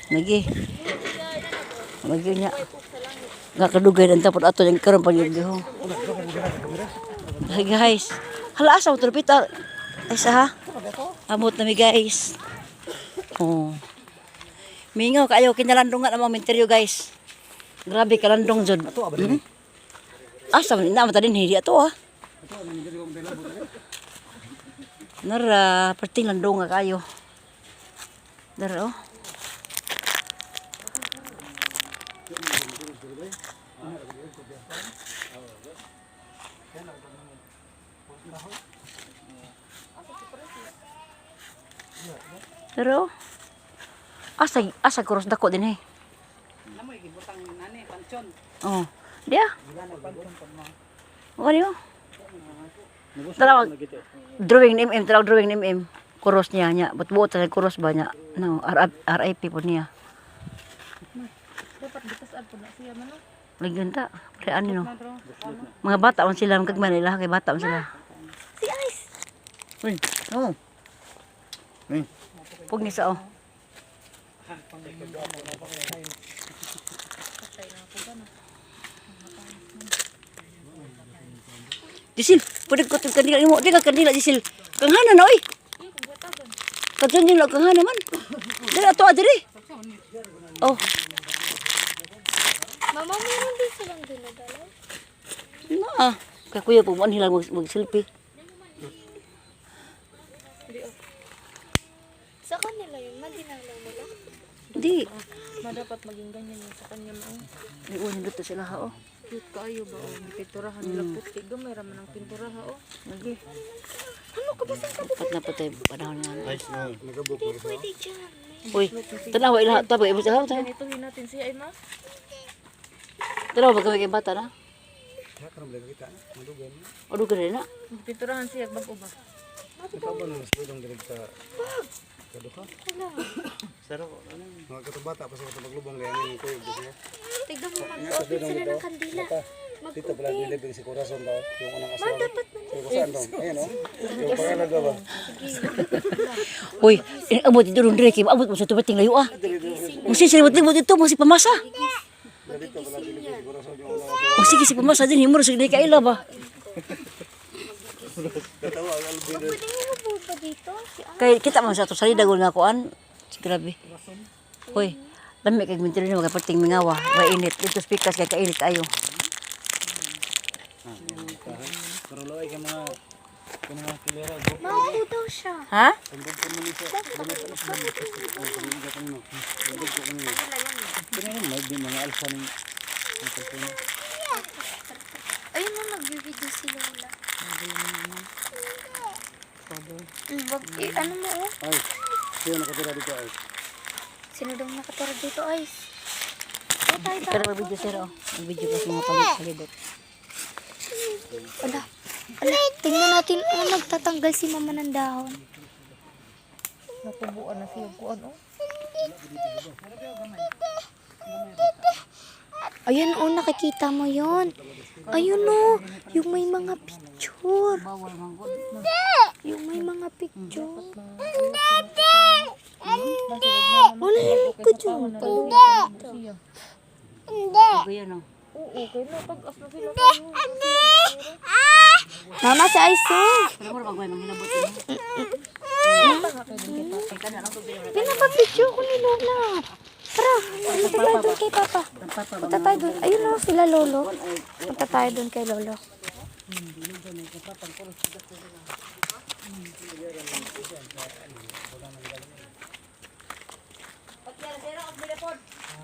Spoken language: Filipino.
Lagi. Lagi niya. Nakadugay ng tapos ato yung karoon pa yung giho. Hey guys. Hala, asa mo tulpita. Ay sa ha? Amot na mi guys. Oh. Mingaw kayo kinalandungan ang mga menteryo guys. Grabe kalandong jud. Asa man ina mata din hindi ato ah. Nara, perting landong nga kayo. Dara oh. Pero asa kurus dako din eh. Namoy gibutang nani pansyon. Oh, dia. Ano yun? Talawag drawing ni MM, talawag drawing ni MM. Kurus niya nya, buot sa kurus ba niya? No, RIP po niya. Dapat bitasad po na siya man. Ligyan ta, pre ano no. Mga bata man sila, magkagman nila kay bata man sila. Si Ice. Uy, oh. Pug ni sa oh. Jisil, pwede ko itong kanila mo. Di ka kanila, Jisil. Kanghana na, oy. Kadyan nila, kanghana man. Dali, ato, adiri. Oh. Mama, meron din silang dinadala. Na, kakuya po, maan hilang mag-selfie. Sa kanila yun, madinalaw mo lang. Hindi. Dapat maging ganyan yung sa kanya mo. Di, unin dito sila, ha, oh. Cute kaayo ba o pinturahan nila puti. Gamay raman ang pintura ha o. Lagi. Ano ka ba sa Dapat na patay panahon nga. Pwede dyan. Uy, tanawa ilahat. Tapos, ibig sa tayo. Ganituhin natin siya ay ma. Tanawa, magkawin kayong bata na. O, dugan rin na. Pinturahan siya bago ba? Mga katubata pa sa paglubong layanin ko yung gusto. Tignan mo, mag-open sila ng kandila. Dito pala nilibig si Corazon daw, yung unang aswang. Yung kusaan daw. Ayun o. Yung pangalaga ba? Uy, abot dito rin rin. Abot mo sa tubating layo ah. Masisilimot mo dito, masih pamasa. Dito pala nilibig si Corazon yung unang aswang. Masigi si pamasa din, himuro sige kaila ba? Katawa ang albino. Pwede mo mabuo pa dito? Si Kay kita man sa to sali dagol nga kuan. Grabe. Uy, lami kay mintir ni magapating mingawa, mainit. Dito speakers kay kainit ayo. Pero loy ka mga kilera. Maupo daw siya. Ha? Mga alsa ng Ayun mo, nag-video si Lola. Ano mo oh? ay, sino nakatira dito ay? Sino daw nakatira dito, Ice? Tayo Pero may video sir oh. Ang video kasi nga palibot. Ala, tingnan natin. Oh, nagtatanggal si mama ng dahon. Natubuan na siya kuan o. Ayan oh, nakikita mo yon. Ayun oh, yung may mga picture. Yung may mga picture. Wala yung picture. Ayan oh. Oo, kaya na pag-as na sila. Mama, si Ice oh. Pero mo bagay manghilabot ni. Pinapapicture ko ni Lola. Tara, punta tayo doon kay Papa. Punta tayo doon. Ayun o, sila Lolo. Punta tayo doon kay Lolo.